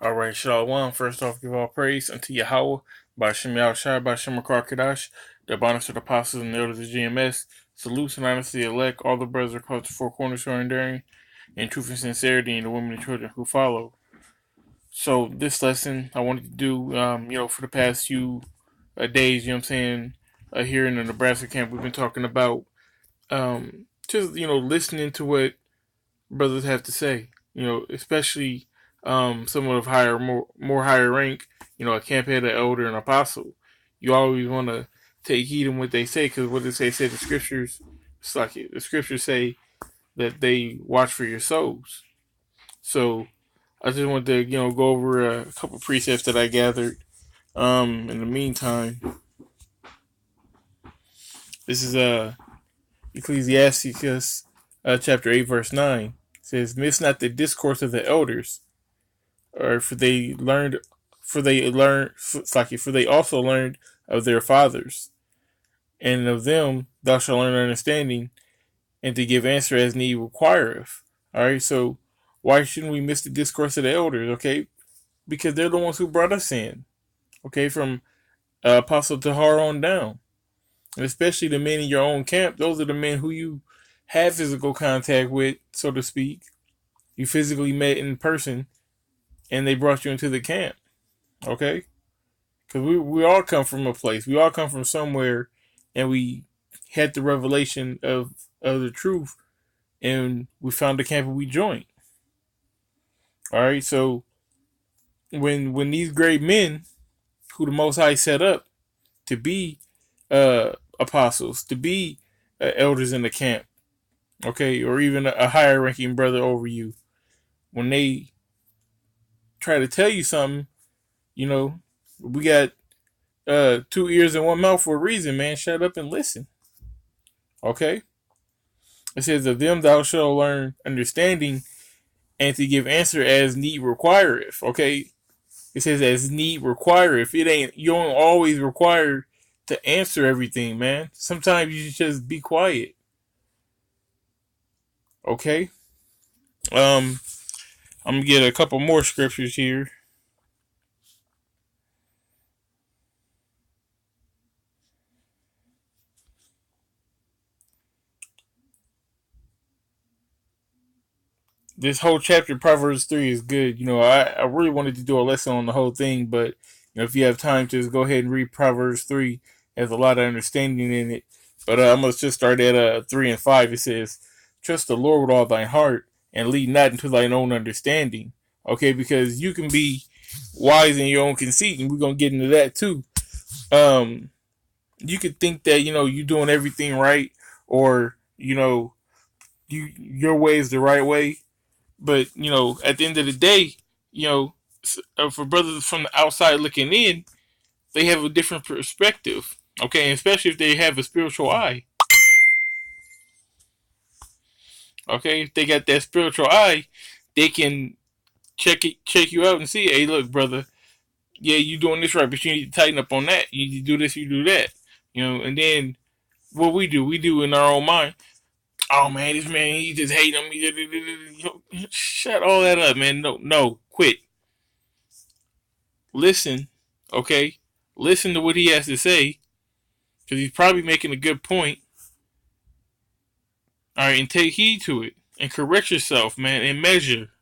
All right, Shalom. First off, give all praise unto Yahweh, by Shem Yahushai, by Shem Kadash, the abundance of the apostles and the elders of GMS. Salutes and honors to the elect, all the brothers are called to four corners who are enduring, in truth and sincerity, and the women and children who follow. So this lesson I wanted to do, for the past few days, here in the Nebraska camp, we've been talking about listening to what brothers have to say. Especially someone of higher, more higher rank. A camp head, an elder, an apostle. You always want to take heed in what they say, because what does they say? The scriptures, it's like the scriptures say that they watch for your souls. So I just wanted to go over a couple precepts that I gathered. In the meantime, this is Ecclesiasticus chapter 8 verse 9. It says, "Miss not the discourse of the elders, or for they also learned of their fathers, and of them thou shalt learn understanding, and to give answer as need requireth." All right, so why shouldn't we miss the discourse of the elders? Okay, because they're the ones who brought us in. Okay, from Apostle Tahar on down, and especially the men in your own camp. Those are the men who you have physical contact with, so to speak. You physically met in person, and they brought you into the camp. Okay, because we all come from a place. We all come from somewhere, and we had the revelation of the truth, and we found the camp and we joined. All right, so when these great men, who the Most High set up to be apostles, to be elders in the camp, okay, or even a higher ranking brother over you, when they try to tell you something, we got 2 ears and 1 mouth for a reason, man. Shut up and listen. Okay? It says, "Of them thou shalt learn understanding, and to give answer as need requireth." Okay? It says as need requireth. You don't always require to answer everything, man. Sometimes you should just be quiet. Okay? I'm gonna get a couple more scriptures here. This whole chapter, Proverbs 3, is good. I really wanted to do a lesson on the whole thing, but if you have time, just go ahead and read Proverbs 3. There's a lot of understanding in it. But I'm going to just start at 3 and 5. It says, "Trust the Lord with all thine heart, and lead not into thine own understanding." Okay, because you can be wise in your own conceit, and we're going to get into that too. You could think that, you're doing everything right, or, your way is the right way. But, at the end of the day, for brothers from the outside looking in, they have a different perspective. Okay, and especially if they have a spiritual eye. Okay, if they got that spiritual eye, they can check you out and see, hey, look, brother, yeah, you doing this right, but you need to tighten up on that. You need to do this, you do that. And then what we do in our own mind, oh man, this man, he just hating me. Shut all that up, man. No, quit. Listen, okay? Listen to what he has to say, because he's probably making a good point. All right, and take heed to it, and correct yourself, man, and measure.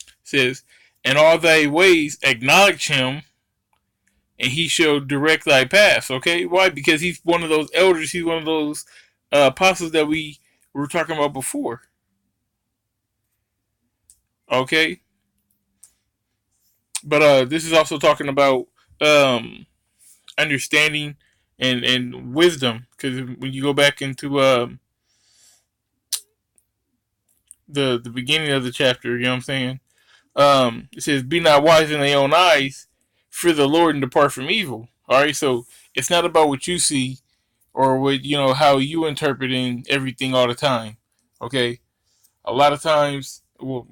It says, "In all thy ways acknowledge him, and he shall direct thy paths." Okay, why? Because he's one of those elders. He's one of those apostles that we were talking about before. Okay, but this is also talking about understanding and wisdom, because when you go back into the beginning of the chapter, you know what I'm saying? It says, "Be not wise in thy own eyes, fear the Lord and depart from evil." All right, so it's not about what you see or what how you interpreting everything all the time. Okay, a lot of times, well,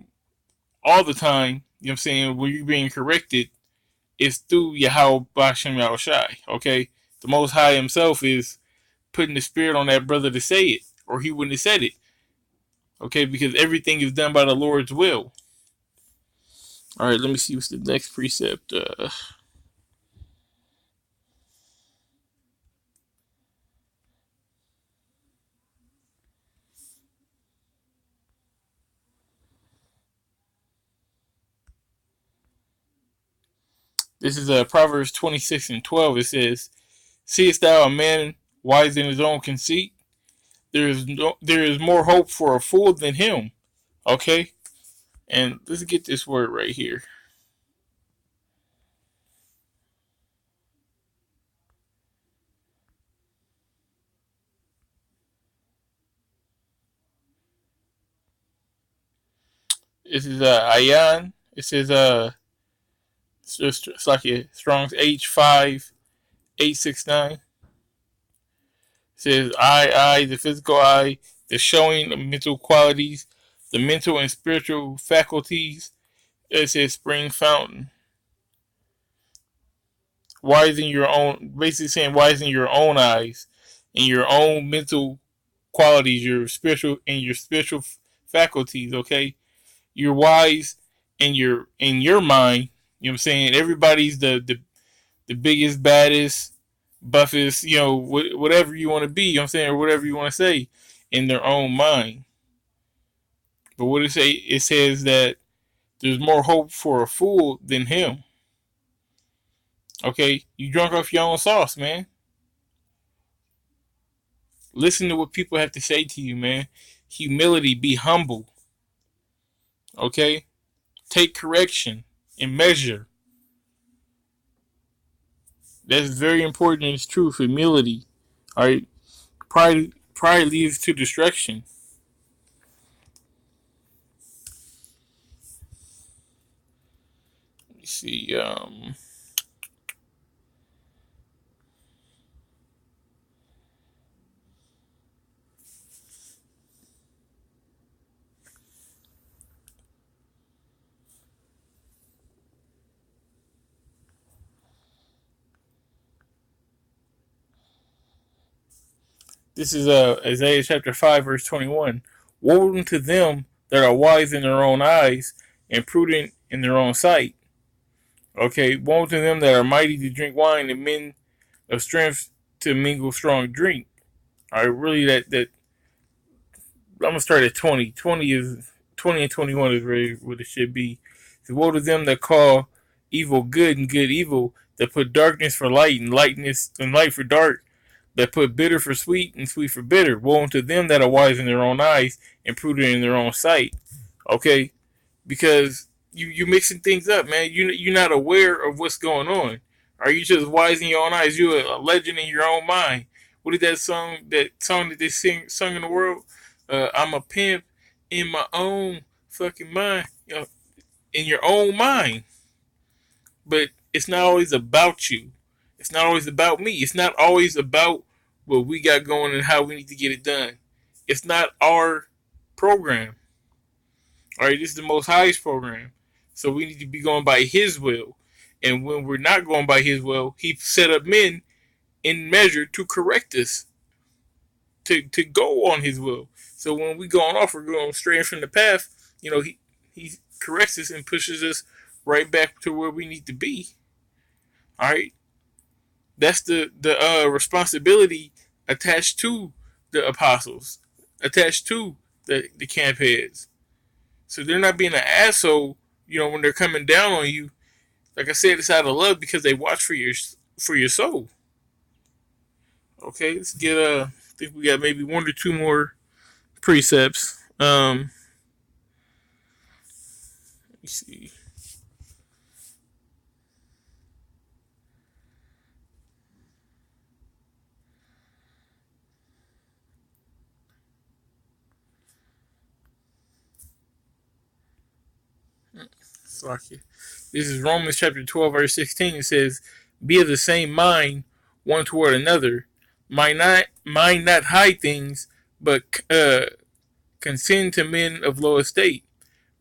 all the time, you know what I'm saying, when you're being corrected, it's through Yahweh Bashem Yahushai. Okay, the Most High Himself is putting the spirit on that brother to say it, or he wouldn't have said it. Okay, because everything is done by the Lord's will. All right, let me see what's the next precept. This is Proverbs 26:12. It says, "Seest thou a man wise in his own conceit? There is more hope for a fool than him." Okay, and let's get this word right here. This is Ayan. It says it's like a Strong's H5869. It says eye, the physical eye, the showing of mental qualities, the mental and spiritual faculties. It says spring fountain. Wisen your own, basically saying wisen your own eyes and your own mental qualities, your spiritual faculties. Okay, you're wise in your mind. You know what I'm saying? Everybody's the biggest, baddest, buffest, whatever you want to be, you know what I'm saying, or whatever you want to say in their own mind. But what it say? It says that there's more hope for a fool than him. Okay, you drunk off your own sauce, man. Listen to what people have to say to you, man. Humility, be humble. Okay, take correction and measure. That's very important and it's true. Humility. All right, pride leads to destruction. Let me see. This is Isaiah chapter 5, verse 21. Woe unto them that are wise in their own eyes and prudent in their own sight. Okay, woe to them that are mighty to drink wine and men of strength to mingle strong drink. All right, really that I'm gonna start at 20. 20 and 21 is really what it should be. So woe to them that call evil good and good evil, that put darkness for light and light for dark, that put bitter for sweet and sweet for bitter. Woe unto them that are wise in their own eyes and prudent in their own sight. Okay, because you mixing things up, man. You're not aware of what's going on. Are you just wise in your own eyes? You're a legend in your own mind. What did that song? That song that they sung in the world? I'm a pimp in my own fucking mind. In your own mind. But it's not always about you. It's not always about me. It's not always about what we got going and how we need to get it done. It's not our program. All right, this is the Most High's program. So we need to be going by His will. And when we're not going by His will, He set up men in measure to correct us, to go on His will. So when we going off, we're going straight from the path. He corrects us and pushes us right back to where we need to be. All right, that's the responsibility attached to the apostles, attached to the camp heads. So they're not being an asshole, when they're coming down on you. Like I said, it's out of love because they watch for your soul. Okay, let's get I think we got maybe one or two more precepts. Let me see. Slovakia. This is Romans chapter 12, verse 16. It says, "Be of the same mind one toward another. Mind not high things, but consent to men of low estate.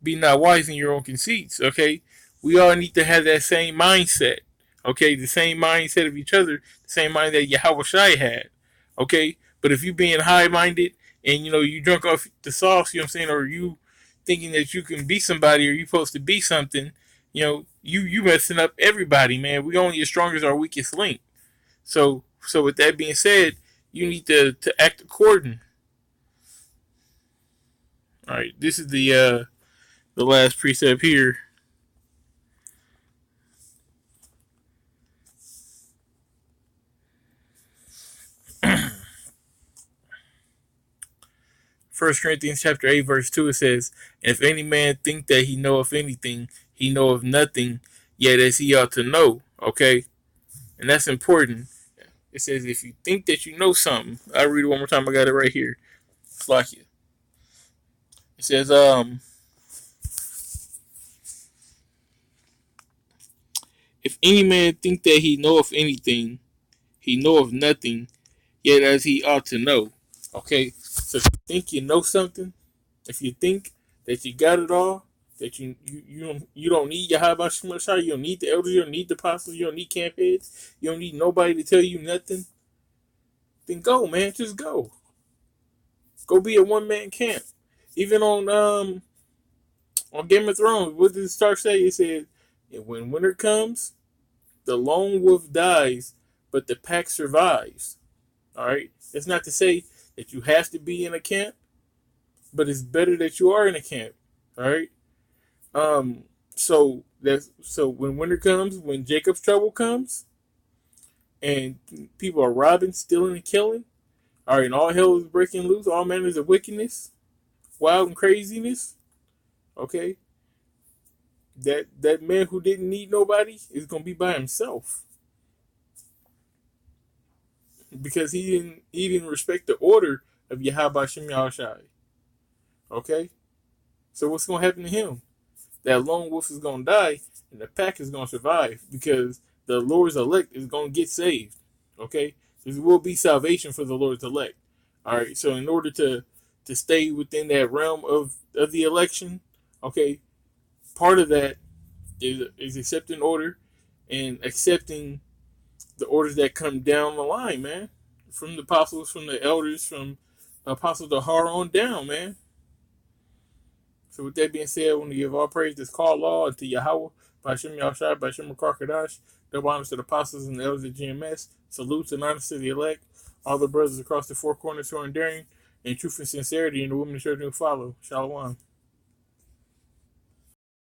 Be not wise in your own conceits." Okay, we all need to have that same mindset. Okay, the same mindset of each other, the same mind that Yahweh Shai had. Okay, but if you being high minded and you drunk off the sauce, you know what I'm saying, or you thinking that you can be somebody or you supposed to be something, you messing up everybody, man. We only as strong as our weakest link. So with that being said, you need to act according. All right, this is the last precept here. First Corinthians chapter 8, verse 2, it says, if any man think that he knoweth anything, he knoweth nothing, yet as he ought to know. Okay? And that's important. It says, if you think that you know something, I'll read it one more time. I got it right here. It's like it. It says, if any man think that he knoweth anything, he knoweth nothing, yet as he ought to know. Okay? So if you think you know something, if you think that you got it all, that you don't need Yahweh Shemashah, you don't need the elders, you don't need the apostles, you don't need camp heads, you don't need nobody to tell you nothing, then go, man. Just go. Go be a one man camp. Even on Game of Thrones, what did Stark say? He said, when winter comes, the lone wolf dies, but the pack survives. All right? That's not to say that you have to be in a camp, but it's better that you are in a camp. All right? So when winter comes, when Jacob's trouble comes, and people are robbing, stealing, and killing, all right, and all hell is breaking loose, all manners of wickedness, wild and craziness. Okay, that man who didn't need nobody is gonna be by himself because he didn't respect the order of Yahweh Shem Yahushai. Okay, so what's gonna happen to him? That lone wolf is gonna die, and the pack is gonna survive because the Lord's elect is gonna get saved. Okay, there will be salvation for the Lord's elect. All right, so in order to stay within that realm of the election, okay, part of that is accepting order and accepting the orders that come down the line, man, from the apostles, from the elders, from Apostle Dahar on down, man. So with that being said, I want to give all praise to call law and to Yahweh, by Shem Yahshai, by Shem Karkadash, double honors to the apostles and the elders of GMS, salutes and honors to the elect, all the brothers across the four corners who are enduring, in truth and sincerity, and the women and children who follow. Shalom.